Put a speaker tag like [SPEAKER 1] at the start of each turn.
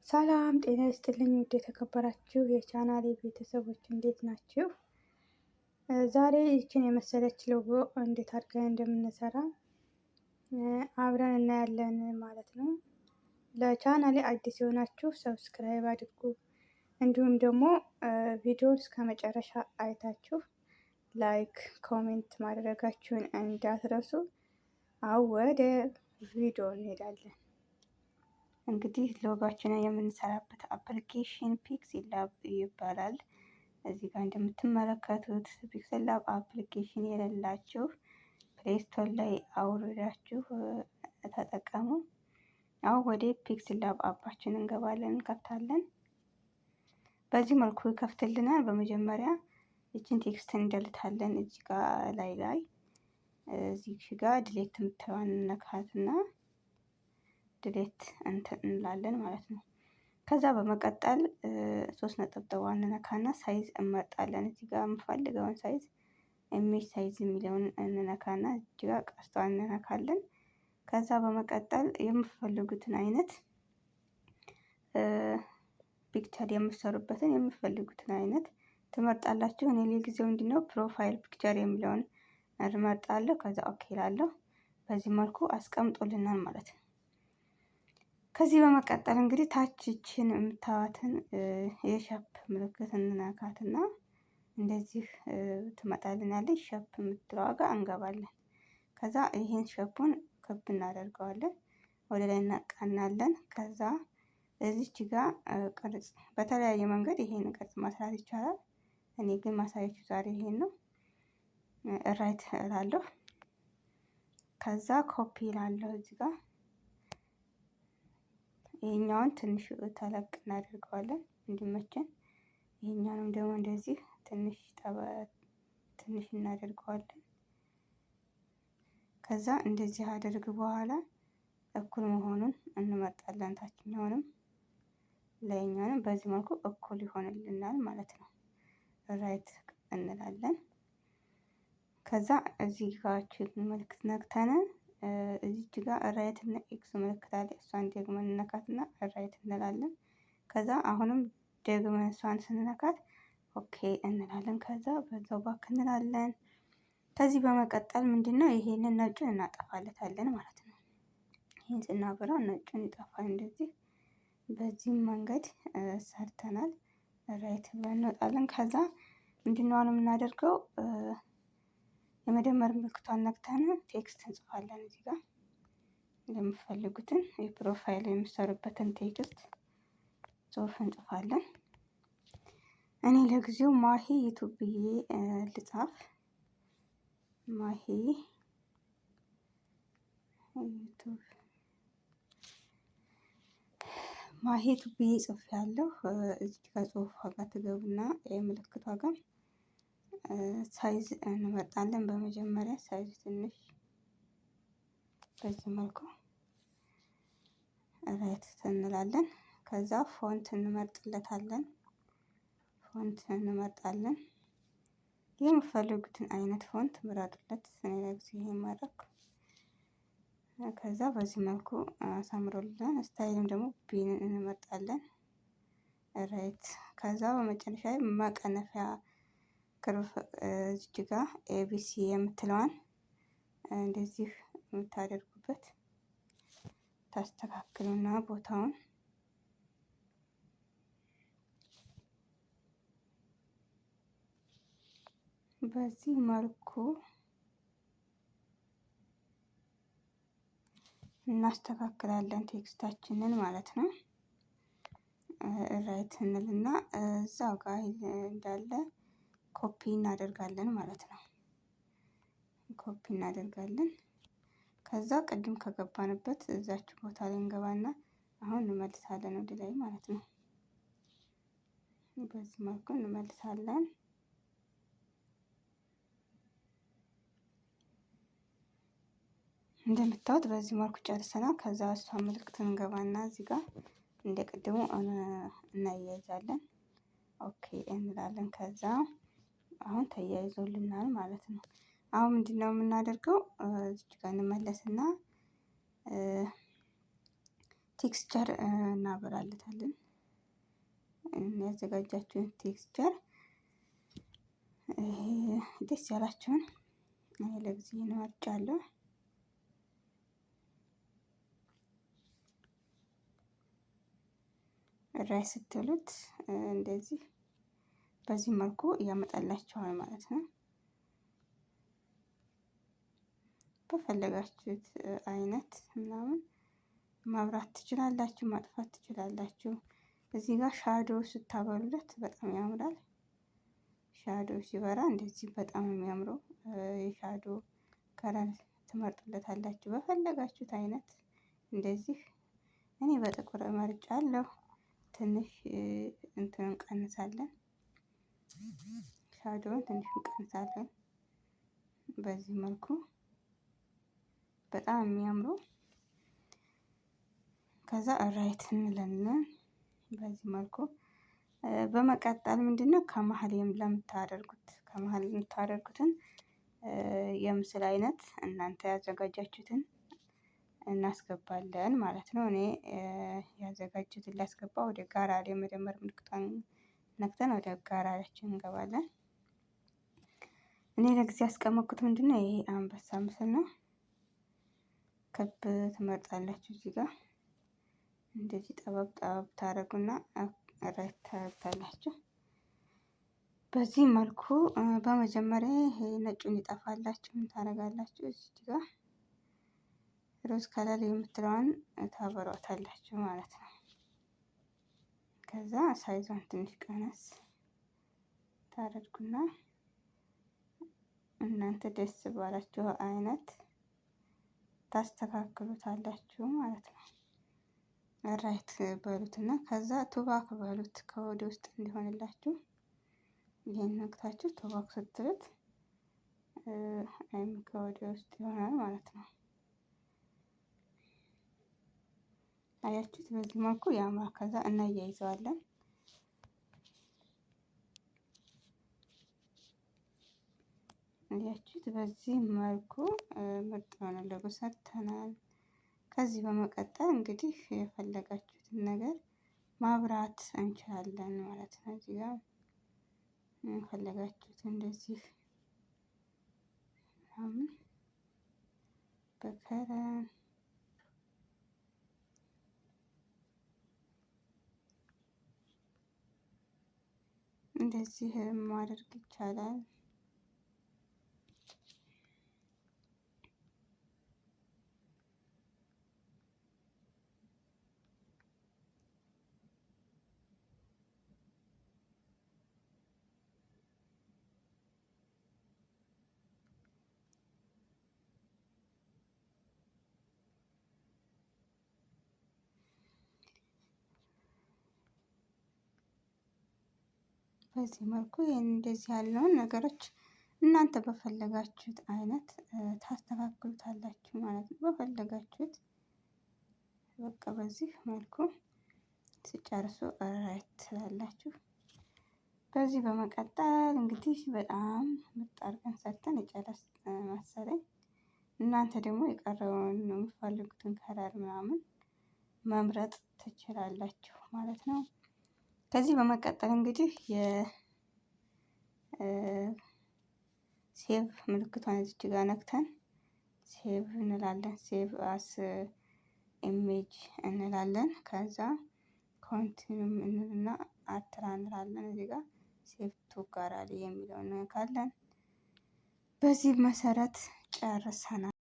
[SPEAKER 1] ሰላም ጤና ይስጥልኝ ውድ የተከበራችሁ የቻናሌ ቤተሰቦች እንዴት ናችሁ? ዛሬ ይችን የመሰለች ሎጎ እንዴት አድርገን እንደምንሰራ አብረን እናያለን ማለት ነው። ለቻናሌ አዲስ የሆናችሁ ሰብስክራይብ አድርጉ። እንዲሁም ደግሞ ቪዲዮን እስከ መጨረሻ አይታችሁ ላይክ፣ ኮሜንት ማድረጋችሁን እንዳትረሱ። አሁን ወደ ቪዲዮ እንሄዳለን። እንግዲህ ሎጋችንን የምንሰራበት አፕሊኬሽን ፒክስል ላብ ይባላል። እዚህ ጋር እንደምትመለከቱት ፒክስል ላብ አፕሊኬሽን የሌላችሁ ፕሌይ ስቶር ላይ አውርዳችሁ ተጠቀሙ። አሁን ወደ ፒክስል ላብ አፓችን እንገባለን፣ እንከፍታለን። በዚህ መልኩ ይከፍትልናል። በመጀመሪያ ይችን ቴክስት እንደልታለን። እዚህ ጋር ላይ እዚህ ጋር ድሌት የምትለዋን ነካትና ድሌት እንላለን ማለት ነው። ከዛ በመቀጠል 3 ነካና ሳይዝ እንመርጣለን። እዚህ ጋር የምፈልገውን ሳይዝ ኢሜጅ ሳይዝ የሚለውን እንነካና እዚህ ጋር ቀስቷን እንነካለን። ከዛ በመቀጠል የምፈልጉትን አይነት ፒክቸር የምትሰሩበትን የምፈልጉትን አይነት ትመርጣላችሁ። እኔ ለጊዜው ምንድነው ፕሮፋይል ፒክቸር የሚለውን እመርጣለሁ። ከዛ ኦኬ እላለሁ። በዚህ መልኩ አስቀምጦልናል ማለት ነው። ከዚህ በመቀጠል እንግዲህ ታችችን የምታዋትን የሻፕ ምልክት እንነካትና እንደዚህ ትመጣልናለች። ሻፕ የምትለዋ ጋር እንገባለን። ከዛ ይሄን ሻፑን ክብ እናደርገዋለን፣ ወደ ላይ እናቃናለን። ከዛ እዚች ጋር ቅርጽ በተለያየ መንገድ ይሄን ቅርጽ መስራት ይቻላል። እኔ ግን ማሳያችሁ ዛሬ ይሄን ነው። ራይት እላለሁ። ከዛ ኮፒ እላለሁ እዚህ ጋር ይሄኛውን ትንሽ ተለቅ እናደርገዋለን እንዲመቸን። ይሄኛውንም ደግሞ እንደዚህ ትንሽ እናደርገዋለን። ከዛ እንደዚህ አድርግ በኋላ እኩል መሆኑን እንመርጣለን። ታችኛውንም ላይኛውንም በዚህ መልኩ እኩል ይሆንልናል ማለት ነው። ራይት እንላለን። ከዛ እዚህ ጋር ምልክት ነክተን እዚች ጋር ራይት እና ኤክስ ምልክት አለ። እሷን ደግመን እንነካትና ራይት እንላለን። ከዛ አሁንም ደግመን እሷን ስንነካት ኦኬ እንላለን። ከዛ በዛው ባክ እንላለን። ከዚህ በመቀጠል ምንድነው ይሄንን ነጩን እናጠፋለታለን ማለት ነው። ይሄን ስናበራው ነጩን ይጠፋል። እንደዚህ በዚህም መንገድ ሰርተናል። ራይት ብለን እንወጣለን። ከዛ ምንድነው አሁን የምናደርገው የመደመር ምልክቷን ነክተን ቴክስት እንጽፋለን። እዚህ ጋር የምትፈልጉትን የፕሮፋይል የምትሰሩበትን ቴክስት ጽሁፍ እንጽፋለን። እኔ ለጊዜው ማሂ ዩቱብ ብዬ ልጻፍ። ማሂ ዩቱብ ብዬ ጽፌያለሁ። እዚህ ጋር ጽሁፏ ጋር ትገቡና የምልክቷ ጋር ሳይዝ እንመርጣለን። በመጀመሪያ ሳይዝ ትንሽ በዚህ መልኩ ራይት እንላለን። ከዛ ፎንት እንመርጥለታለን። ፎንት እንመርጣለን። የምትፈልጉትን አይነት ፎንት ምረጡለት። እኔ ለጊዜው ይሄን መረጥኩ። ከዛ በዚህ መልኩ አሳምሮልናል። ስታይልም ደግሞ ቢን እንመርጣለን። ራይት ከዛ በመጨረሻ መቀነፊያ ክርፍ እዚህ ጋር ኤቢሲ የምትለዋን እንደዚህ የምታደርጉበት ታስተካክሉና ቦታውን በዚህ መልኩ እናስተካክላለን ቴክስታችንን ማለት ነው። ራይት እንልና እዛው ጋር እንዳለ ኮፒ እናደርጋለን ማለት ነው። ኮፒ እናደርጋለን። ከዛ ቅድም ከገባንበት እዛች ቦታ ላይ እንገባና አሁን እንመልሳለን ወደ ላይ ማለት ነው። በዚህ መልኩ እንመልሳለን። እንደምታዩት በዚህ መልኩ ጨርሰናል። ከዛ እሷ ምልክት እንገባና እዚህ ጋር እንደ ቅድሙ እናያይዛለን። ኦኬ እንላለን። ከዛ አሁን ተያይዞልናል ማለት ነው። አሁን ምንድነው የምናደርገው? እዚህ ጋር እንመለስና ቴክስቸር እናበራለታለን። ያዘጋጃችሁን ቴክስቸር ደስ ያላችሁን ለጊዜ እንመርጫለሁ። ራይ ስትሉት እንደዚህ በዚህ መልኩ ያመጣላችኋል ማለት ነው። በፈለጋችሁት አይነት ምናምን ማብራት ትችላላችሁ፣ ማጥፋት ትችላላችሁ። እዚህ ጋር ሻዶ ስታበሩለት በጣም ያምራል። ሻዶ ሲበራ እንደዚህ በጣም የሚያምረው የሻዶ ከለር ትመርጡለታላችሁ በፈለጋችሁት አይነት። እንደዚህ እኔ በጥቁር መርጫለሁ። ትንሽ እንትን እንቀንሳለን፣ ሻዶውን ትንሽ እንቀንሳለን። በዚህ መልኩ በጣም የሚያምረው ከዛ ራይት እንላለን። በዚህ መልኩ በመቀጠል ምንድነው ከመሀል ከመሀል የምታደርጉትን የምስል አይነት እናንተ ያዘጋጃችሁትን እናስገባለን ማለት ነው። እኔ ያዘጋጀሁትን ላስገባ ወደ ጋራሪ የመደመር ምልክቷን ነክተን ወደ ጋራሪያችን እንገባለን። እኔ ለጊዜ ያስቀመጥኩት ምንድነው ይሄ አንበሳ ምስል ነው። ክብ ትመርጣላችሁ እዚህ ጋር እንደዚህ ጠበብ ጠበብ ታደርጉና ራይት ታደርጋላችሁ። በዚህ መልኩ በመጀመሪያ ይሄ ነጩን ይጠፋላችሁ ምን ታደርጋላችሁ? እዚህ ጋር ሮዝ ከለር የምትለዋን ታበሯታላችሁ ማለት ነው። ከዛ ሳይዟን ትንሽ ቀነስ ታደርጉና እናንተ ደስ ባላችሁ አይነት ታስተካክሉታላችሁ ማለት ነው። ራይት በሉትና ከዛ ቱባክ በሉት ከወደ ውስጥ እንዲሆንላችሁ። ይሄን ነክታችሁ ቱባክ ስትሉት አይም ከወደ ውስጥ ይሆናል ማለት ነው። አያችሁት? በዚህ መልኩ ያምራል። ከዛ እናያይዘዋለን። አያችሁት? በዚህ መልኩ ምርጥ የሆነ ሎጎ ሰርተናል። ከዚህ በመቀጠል እንግዲህ የፈለጋችሁትን ነገር ማብራት እንችላለን ማለት ነው። እዚህ ጋር የፈለጋችሁት እንደዚህ በከረን እንደዚህ ማድረግ ይቻላል። በዚህ መልኩ እንደዚህ ያለውን ነገሮች እናንተ በፈለጋችሁት አይነት ታስተካክሉታላችሁ ማለት ነው። በፈለጋችሁት በቃ በዚህ መልኩ ሲጨርሱ ራይት ትላላችሁ። በዚህ በመቀጠል እንግዲህ በጣም ምርጥ አድርገን ሰርተን የጨረስን መሰለኝ። እናንተ ደግሞ የቀረውን የምትፈልጉትን ከለር ምናምን መምረጥ ትችላላችሁ ማለት ነው። ከዚህ በመቀጠል እንግዲህ ሴቭ ምልክቷን እዚች ጋር ነክተን ሴቭ እንላለን። ሴቭ አስ ኢሜጅ እንላለን። ከዛ ኮንቲኒው እንልና አትራ እንላለን። እዚህ ጋር ሴቭ ቱ ጋራሊ የሚለውን ካለን በዚህ መሰረት ጨርሰናል።